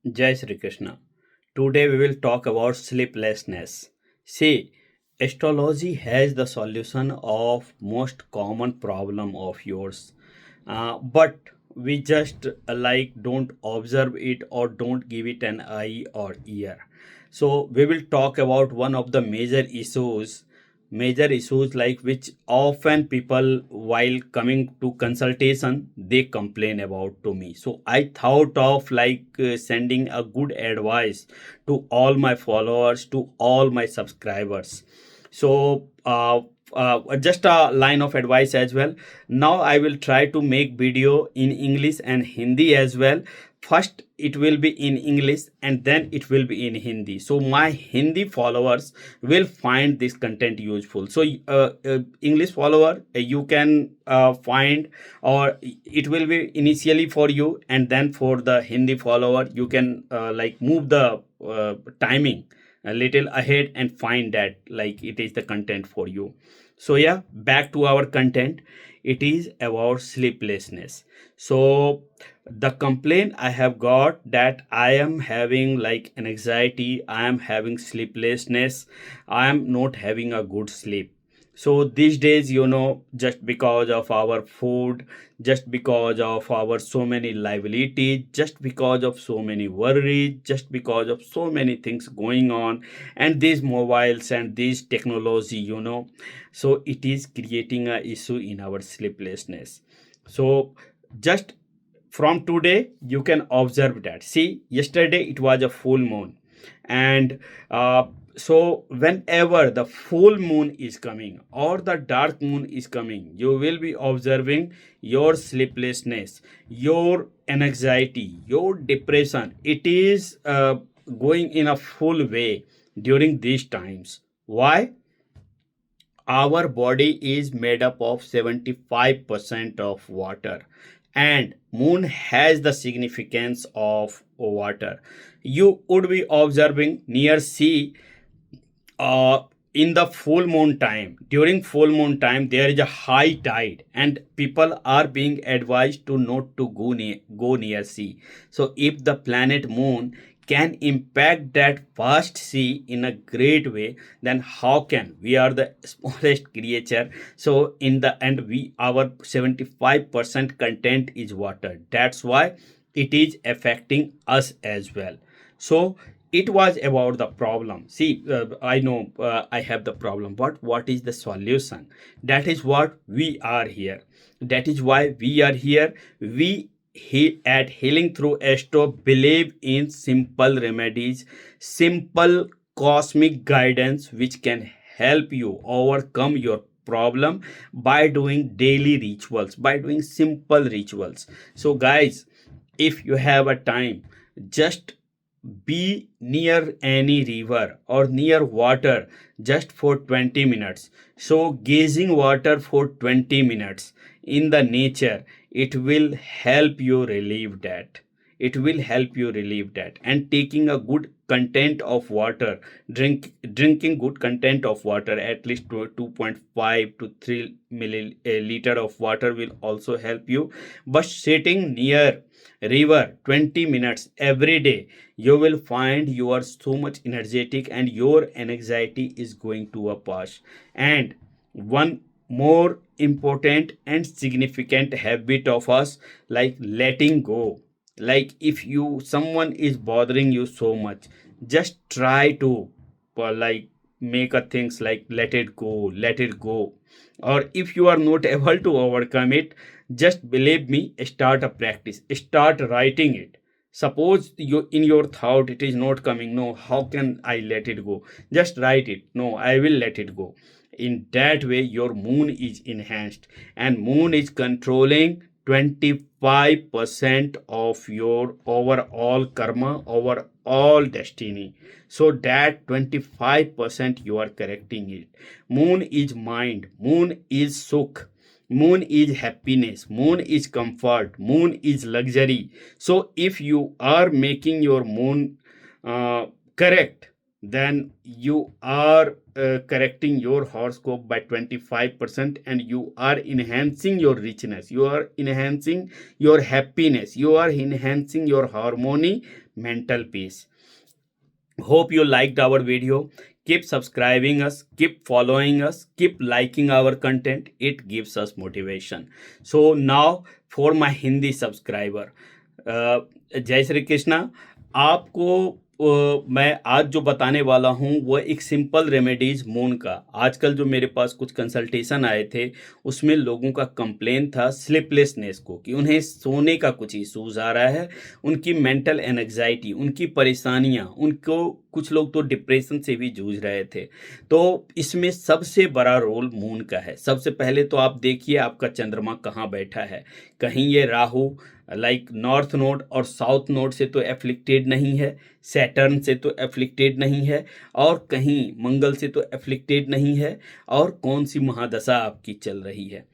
Jai Sri Krishna. Today we will talk about sleeplessness. See, astrology has the solution of most common problem of yours, but we just don't observe it or don't give it an eye or ear. So we will talk about one of the major issues like which often people while coming to consultation they complain about to me. So I thought of sending a good advice to all my followers, to all my subscribers. So just a line of advice as well. Now I will try to make video in English and Hindi as well. First it will be in English and then it will be in Hindi, so my Hindi followers will find this content useful. So English follower, you can find, or it will be initially for you, and then for the Hindi follower you can move the timing a little ahead and find that like it is the content for you. So yeah, back to our content. It is about sleeplessness. So the complaint I have got that I am having like an anxiety, I am having sleeplessness, I am not having a good sleep. So these days, just because of our food, just because of our so many liabilities, just because of so many worries, just because of so many things going on, and these mobiles and this technology, so it is creating a issue in our sleeplessness. So just from today you can observe that. See, yesterday it was a full moon, and so whenever the full moon is coming or the dark moon is coming, you will be observing your sleeplessness, your anxiety, your depression, it is going in a full way during these times. Why? Our body is made up of 75% of water, and moon has the significance of water. You would be observing near sea, uh, in the full moon time. During full moon time there is a high tide and people are being advised to not to go near sea. So if the planet moon can impact that vast sea in a great way, then how can we are the smallest creature? So in the end, we our 75% content is water. That's why it is affecting us as well. So it was about the problem. See, I know I have the problem, but what is the solution? That is what we are here. That is why we are here. At Healing Through Astro believe in simple remedies, simple cosmic guidance which can help you overcome your problem by doing daily rituals, by doing simple rituals. So guys, if you have a time, just be near any river or near water just for 20 minutes. So gazing water for 20 minutes in the nature, it will help you relieve that. It will help you relieve that. And taking a good content of water, drinking good content of water, at least 2.5 to 3 milliliter of water will also help you. But sitting near river 20 minutes every day, you will find you are so much energetic and your anxiety is going to a pass. And one more important and significant habit of us, like letting go. Like if you someone is bothering you so much, just try to make a things like let it go. Or if you are not able to overcome it, just believe me, start a practice, start writing it. Suppose you in your thought it is not coming, no, how can I let it go? Just write it, no, I will let it go. In that way your moon is enhanced, and moon is controlling 25% of your overall karma, overall destiny. So that 25% you are correcting it. Moon is mind, moon is sukh, moon is happiness, moon is comfort, moon is luxury. So if you are making your moon correct, then you are correcting your horoscope by 25%, and you are enhancing your richness, you are enhancing your happiness, you are enhancing your harmony, mental peace. Hope you liked our video. Keep subscribing us, keep following us, keep liking our content. It gives us motivation. So now for my Hindi subscriber, जय श्री कृष्णा। आपको मैं आज जो बताने वाला हूँ वो एक सिंपल रेमेडीज मून का। आजकल जो मेरे पास कुछ कंसल्टेशन आए थे उसमें लोगों का कंप्लेन था स्लीपलेसनेस को, कि उन्हें सोने का कुछ इश्यूज आ रहा है, उनकी मेंटल एनजाइटी, उनकी परेशानियाँ, उनको कुछ लोग तो डिप्रेशन से भी जूझ रहे थे। तो इसमें सबसे बड़ा रोल मून का है। सबसे पहले तो आप देखिए आपका चंद्रमा कहाँ बैठा है। कहीं ये राहु लाइक नॉर्थ नोड और साउथ नोड से तो एफ्लिक्टेड नहीं है, सैटर्न से तो एफ्लिक्टेड नहीं है, और कहीं मंगल से तो एफ्लिक्टेड नहीं है, और कौन सी महादशा आपकी चल रही है।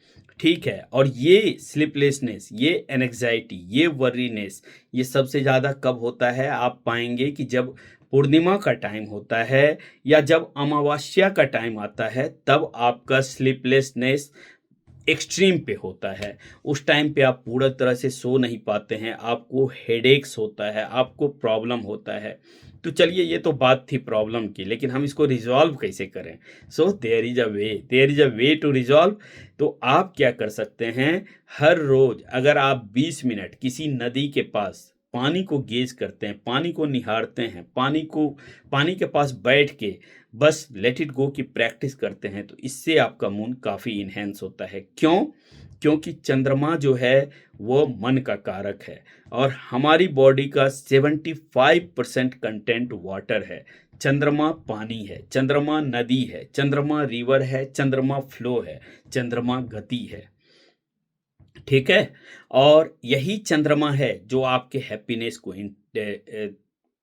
ठीक है, और ये स्लीपलेसनेस, ये एनजाइटी, ये वर्रीनेस, ये सबसे ज़्यादा कब होता है? आप पाएंगे कि जब पूर्णिमा का टाइम होता है या जब अमावस्या का टाइम आता है, तब आपका स्लीपलेसनेस एक्सट्रीम पे होता है। उस टाइम पे आप पूरा तरह से सो नहीं पाते हैं, आपको हेडेक्स होता है, आपको प्रॉब्लम होता है। तो चलिए, ये तो बात थी प्रॉब्लम की, लेकिन हम इसको रिजॉल्व कैसे करें? So there is a way to resolve. तो आप क्या कर सकते हैं, हर रोज अगर आप 20 मिनट किसी नदी के पास पानी को गेज करते हैं, पानी को निहारते हैं, पानी के पास बैठ के बस लेट इट गो की प्रैक्टिस करते हैं, तो इससे आपका मूड काफ़ी इन्हेंस होता है। क्यों? क्योंकि चंद्रमा जो है वो मन का कारक है, और हमारी बॉडी का 75% कंटेंट वाटर है। चंद्रमा पानी है, चंद्रमा नदी है, चंद्रमा रिवर है, चंद्रमा फ्लो है, चंद्रमा गति है। ठीक है, और यही चंद्रमा है जो आपके हैप्पीनेस को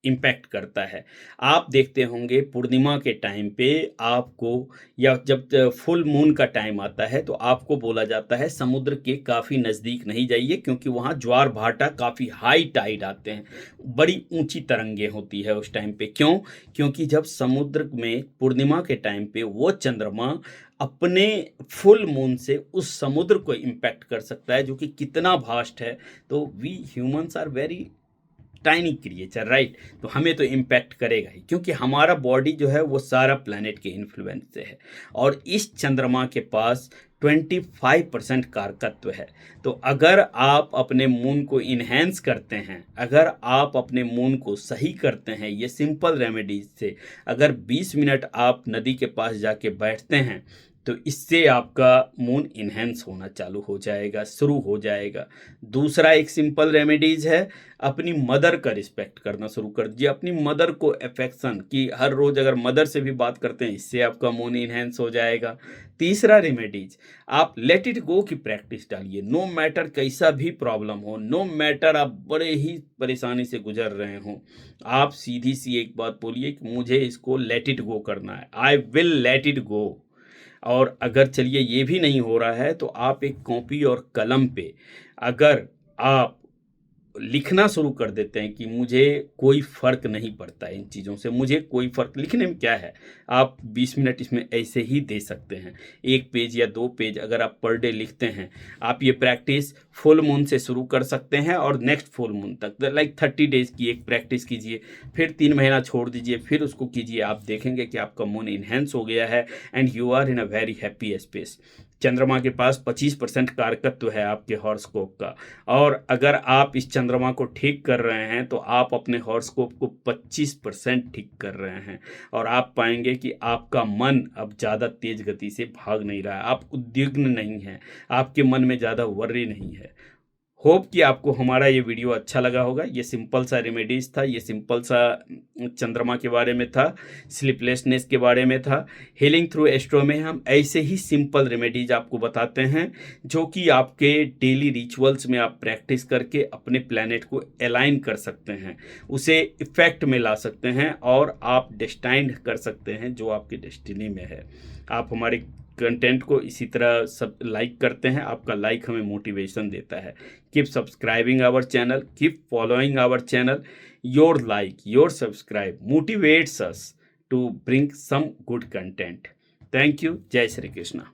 इम्पैक्ट करता है। आप देखते होंगे पूर्णिमा के टाइम पे आपको, या जब फुल मून का टाइम आता है, तो आपको बोला जाता है समुद्र के काफ़ी नज़दीक नहीं जाइए, क्योंकि वहाँ ज्वार भाटा काफ़ी हाई टाइड आते हैं, बड़ी ऊंची तरंगें होती है उस टाइम पे। क्यों? क्योंकि जब समुद्र में पूर्णिमा के टाइम पे वो चंद्रमा अपने फुल मून से उस समुद्र को इम्पैक्ट कर सकता है, जो कि कितना भास्ट है। तो we humans are very tiny creature, right? तो हमें तो इम्पैक्ट करेगा ही, क्योंकि हमारा बॉडी जो है वो सारा प्लैनेट के इन्फ्लुएंस से है, और इस चंद्रमा के पास 25% कारकत्व है। तो अगर आप अपने मून को इन्हेंस करते हैं, अगर आप अपने मून को सही करते हैं ये सिंपल रेमेडीज से, अगर 20 मिनट आप नदी के पास जाके बैठते हैं, तो इससे आपका मून इन्हेंस होना चालू हो जाएगा, शुरू हो जाएगा। दूसरा एक सिंपल रेमेडीज है, अपनी मदर का रिस्पेक्ट करना शुरू कर दीजिए, अपनी मदर को अफेक्शन की हर रोज अगर मदर से भी बात करते हैं, इससे आपका मून इन्हेंस हो जाएगा। तीसरा रेमेडीज, आप लेट इट गो की प्रैक्टिस डालिए। नो मैटर कैसा भी प्रॉब्लम हो, नो मैटर आप बड़े ही परेशानी से गुजर रहे हो, आप सीधी सी एक बात बोलिए कि मुझे इसको लेट इट गो करना है, I will let it go. और अगर चलिए ये भी नहीं हो रहा है, तो आप एक कॉपी और कलम पे अगर आप लिखना शुरू कर देते हैं कि मुझे कोई फ़र्क नहीं पड़ता इन चीज़ों से, मुझे कोई फ़र्क, लिखने में क्या है, आप 20 मिनट इसमें ऐसे ही दे सकते हैं। 1 पेज या 2 पेज अगर आप पर डे लिखते हैं, आप ये प्रैक्टिस फुल मून से शुरू कर सकते हैं, और नेक्स्ट फुल मून तक लाइक 30 डेज़ की एक प्रैक्टिस कीजिए, फिर 3 महीना छोड़ दीजिए, फिर उसको कीजिए। आप देखेंगे कि आपका मून इन्हेंस हो गया है, and you are in a very happy space. चंद्रमा के पास 25% कारकत्व है आपके हॉरोस्कोप का, और अगर आप इस चंद्रमा को ठीक कर रहे हैं, तो आप अपने हॉरोस्कोप को 25% ठीक कर रहे हैं, और आप पाएंगे कि आपका मन अब ज़्यादा तेज गति से भाग नहीं रहा है, आप उद्विग्न नहीं हैं, आपके मन में ज़्यादा वर्री नहीं है। होप कि आपको हमारा ये वीडियो अच्छा लगा होगा। ये सिंपल सा रेमेडीज था, ये सिंपल सा चंद्रमा के बारे में था, स्लीपलेसनेस के बारे में था। हीलिंग थ्रू एस्ट्रो में हम ऐसे ही सिंपल रेमेडीज आपको बताते हैं, जो कि आपके डेली रिचुअल्स में आप प्रैक्टिस करके अपने प्लैनेट को अलाइन कर सकते हैं, उसे इफेक्ट में ला सकते हैं, और आप डेस्टाइंड कर सकते हैं जो आपकी डेस्टिनी में है। आप हमारे कंटेंट को इसी तरह सब लाइक करते हैं, आपका लाइक हमें मोटिवेशन देता है। Keep subscribing our channel, keep following our channel. Your like, your subscribe motivates us to bring some good content. Thank you. Jai Shri Krishna.